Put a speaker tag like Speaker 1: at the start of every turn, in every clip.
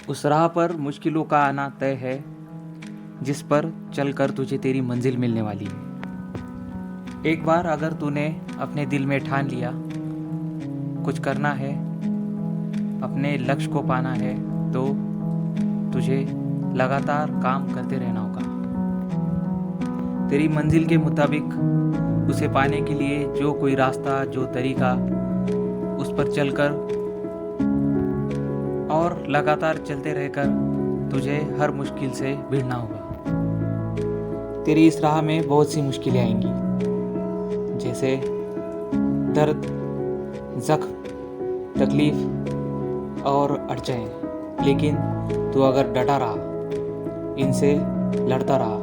Speaker 1: उस राह पर मुश्किलों का आना तय है, जिस पर चलकर तुझे तेरी मंजिल मिलने वाली है। एक बार अगर तूने अपने दिल में ठान लिया, कुछ करना है, अपने लक्ष्य को पाना है, तो तुझे लगातार काम करते रहना होगा। तेरी मंजिल के मुताबिक उसे पाने के लिए जो कोई रास्ता, जो तरीका, उस पर चलकर और लगातार चलते रहकर तुझे हर मुश्किल से भिड़ना होगा। तेरी इस राह में बहुत सी मुश्किलें आएंगी, जैसे दर्द, जख्म, तकलीफ और अड़चनें। लेकिन तू अगर डटा रहा, इनसे लड़ता रहा,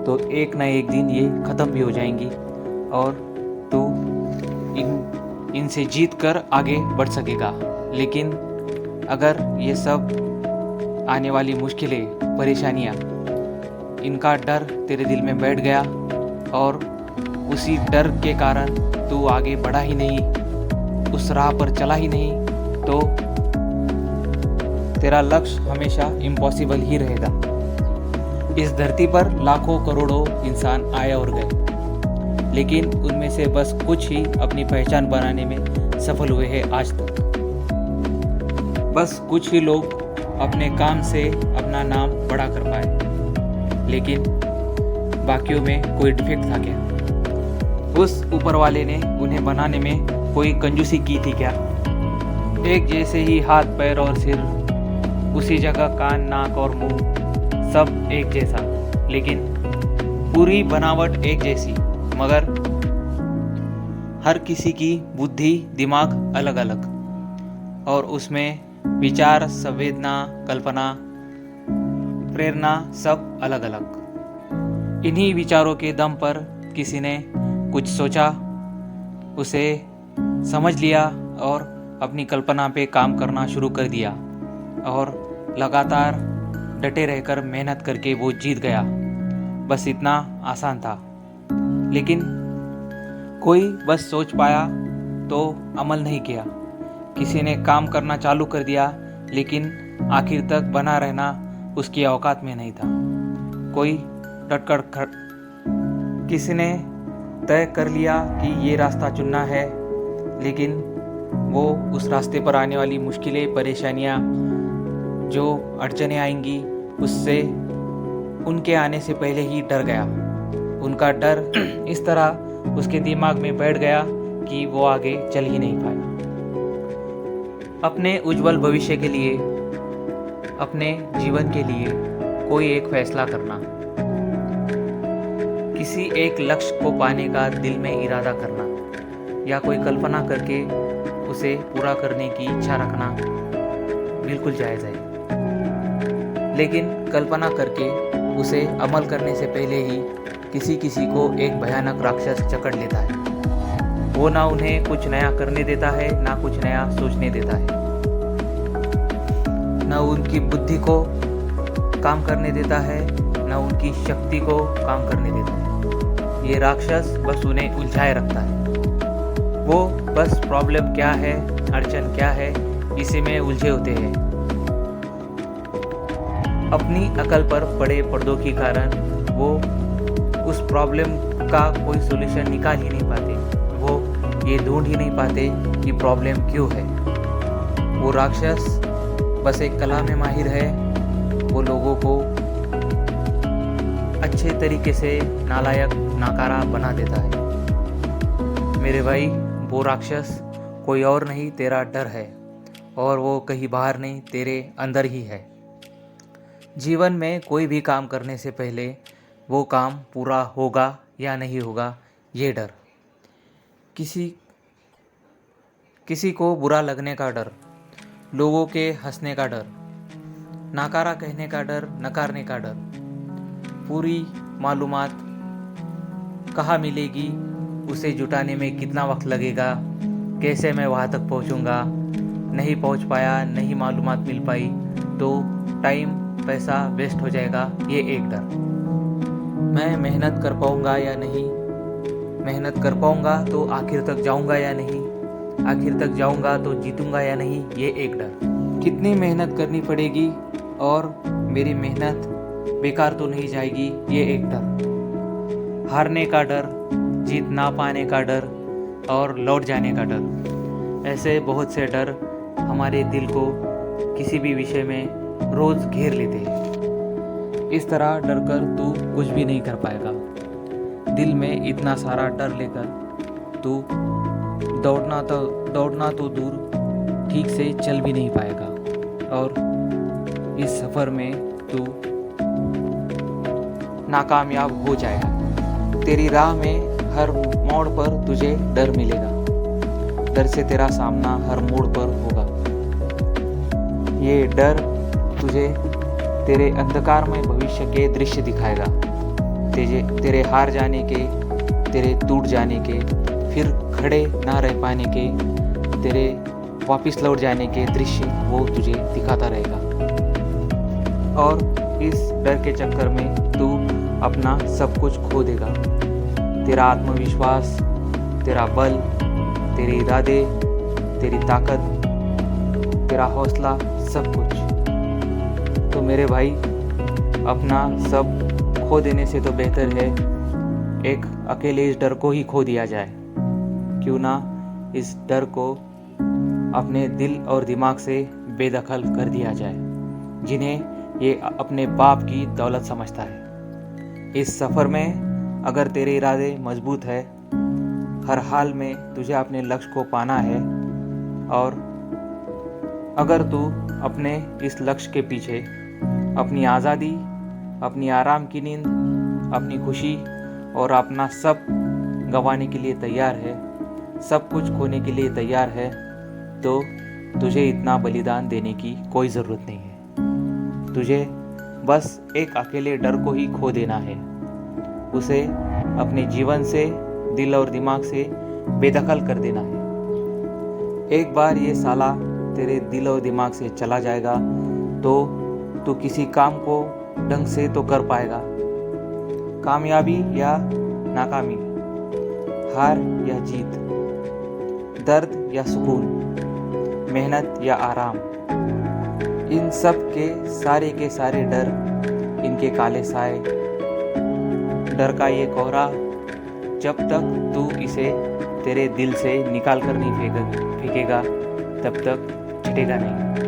Speaker 1: तो एक ना एक दिन ये ख़त्म भी हो जाएंगी और तू इनसे जीत कर आगे बढ़ सकेगा। लेकिन अगर ये सब आने वाली मुश्किलें, परेशानियाँ, इनका डर तेरे दिल में बैठ गया और उसी डर के कारण तू आगे बढ़ा ही नहीं, उस राह पर चला ही नहीं, तो तेरा लक्ष्य हमेशा इम्पॉसिबल ही रहेगा। इस धरती पर लाखों करोड़ों इंसान आए और गए, लेकिन उनमें से बस कुछ ही अपनी पहचान बनाने में सफल हुए हैं आज तक। बस कुछ ही लोग अपने काम से अपना नाम बड़ा कर पाए, लेकिन बाकियों में कोई डिफेक्ट था क्या? उस ऊपर वाले ने उन्हें बनाने में कोई कंजूसी की थी क्या? एक जैसे ही हाथ, पैर और सिर, उसी जगह कान, नाक और मुंह, सब एक जैसा, लेकिन पूरी बनावट एक जैसी, मगर हर किसी की बुद्धि, दिमाग अलग अलग, और उसमें विचार, संवेदना, कल्पना, प्रेरणा सब अलग अलग। इन्हीं विचारों के दम पर किसी ने कुछ सोचा, उसे समझ लिया और अपनी कल्पना पे काम करना शुरू कर दिया, और लगातार डटे रहकर मेहनत करके वो जीत गया। बस इतना आसान था। लेकिन कोई बस सोच पाया तो अमल नहीं किया। किसी ने काम करना चालू कर दिया, लेकिन आखिर तक बना रहना उसकी औकात में नहीं था। कोई किसी ने तय कर लिया कि ये रास्ता चुनना है, लेकिन वो उस रास्ते पर आने वाली मुश्किलें, परेशानियाँ, जो अड़चनें आएंगी, उससे उनके आने से पहले ही डर गया। उनका डर इस तरह उसके दिमाग में बैठ गया कि वो आगे चल ही नहीं पाया। अपने उज्जवल भविष्य के लिए, अपने जीवन के लिए कोई एक फैसला करना, किसी एक लक्ष्य को पाने का दिल में इरादा करना, या कोई कल्पना करके उसे पूरा करने की इच्छा रखना बिल्कुल जायज़ है। लेकिन कल्पना करके उसे अमल करने से पहले ही किसी किसी को एक भयानक राक्षस जकड़ लेता है। वो ना उन्हें कुछ नया करने देता है, ना कुछ नया सोचने देता है, ना उनकी बुद्धि को काम करने देता है, ना उनकी शक्ति को काम करने देता है। ये राक्षस बस उन्हें उलझाए रखता है। वो बस प्रॉब्लम क्या है, अड़चन क्या है, इसी में उलझे होते हैं। अपनी अकल पर पड़े पर्दों के कारण वो उस प्रॉब्लम का कोई सॉल्यूशन निकाल ही नहीं पाते। वो ये ढूंढ ही नहीं पाते कि प्रॉब्लम क्यों है। वो राक्षस बस एक कला में माहिर है। वो लोगों को अच्छे तरीके से नालायक, नाकारा बना देता है। मेरे भाई, वो राक्षस कोई और नहीं, तेरा डर है, और वो कहीं बाहर नहीं, तेरे अंदर ही है। जीवन में कोई भी काम करने से पहले वो काम पूरा होगा या नहीं होगा, ये डर, किसी को बुरा लगने का डर, लोगों के हंसने का डर, नाकारा कहने का डर, नकारने का डर, पूरी मालूमात कहाँ मिलेगी, उसे जुटाने में कितना वक्त लगेगा, कैसे मैं वहाँ तक पहुँचूँगा, नहीं पहुँच पाया, नहीं मालूमात मिल पाई तो टाइम, पैसा वेस्ट हो जाएगा, ये एक डर। मैं मेहनत कर पाऊँगा या नहीं, मेहनत कर पाऊँगा तो आखिर तक जाऊँगा या नहीं, आखिर तक जाऊँगा तो जीतूँगा या नहीं, ये एक डर। कितनी मेहनत करनी पड़ेगी, और मेरी मेहनत बेकार तो नहीं जाएगी, ये एक डर। हारने का डर, जीत ना पाने का डर और लौट जाने का डर। ऐसे बहुत से डर हमारे दिल को किसी भी विषय में रोज़ घेर लेते हैं। इस तरह डर कर तू कुछ भी नहीं कर पाएगा। दिल में इतना सारा डर लेकर तू दौड़ना तो दूर, ठीक से चल भी नहीं पाएगा। और इस सफ़र में तू नाकामयाब हो जाएगा। तेरी राह में हर मोड़ पर तुझे डर मिलेगा। डर से तेरा सामना हर मोड़ पर होगा। ये डर तुझे तेरे अंधकारमय भविष्य के दृश्य दिखाएगा। तेरे हार जाने के, तेरे टूट जाने के, फिर खड़े ना रह पाने के, तेरे वापस लौट जाने के दृश्य वो तुझे दिखाता रहेगा। और इस डर के चक्कर में तू अपना सब कुछ खो देगा। तेरा आत्मविश्वास, तेरा बल, तेरे इरादे, तेरी ताकत, तेरा हौसला, सब कुछ। तो मेरे भाई, अपना सब खो देने से तो बेहतर है एक अकेले इस डर को ही खो दिया जाए। क्यों ना इस डर को अपने दिल और दिमाग से बेदखल कर दिया जाए, जिन्हें ये अपने बाप की दौलत समझता है। इस सफ़र में अगर तेरे इरादे मजबूत है, हर हाल में तुझे अपने लक्ष्य को पाना है, और अगर तू अपने इस लक्ष्य के पीछे अपनी आज़ादी, अपनी आराम की नींद, अपनी खुशी और अपना सब गंवाने के लिए तैयार है, सब कुछ खोने के लिए तैयार है, तो तुझे इतना बलिदान देने की कोई ज़रूरत नहीं है। तुझे बस एक अकेले डर को ही खो देना है, उसे अपने जीवन से, दिल और दिमाग से बेदखल कर देना है। एक बार ये साला तेरे दिल और दिमाग से चला जाएगा तो तू किसी काम को ढंग से तो कर पाएगा। कामयाबी या नाकामी, हार या जीत, दर्द या सुकून, मेहनत या आराम, इन सब के सारे डर, इनके काले साए, डर का ये कोहरा, जब तक तू इसे तेरे दिल से निकाल कर नहीं फेंकेगा, तब तक छटेगा नहीं।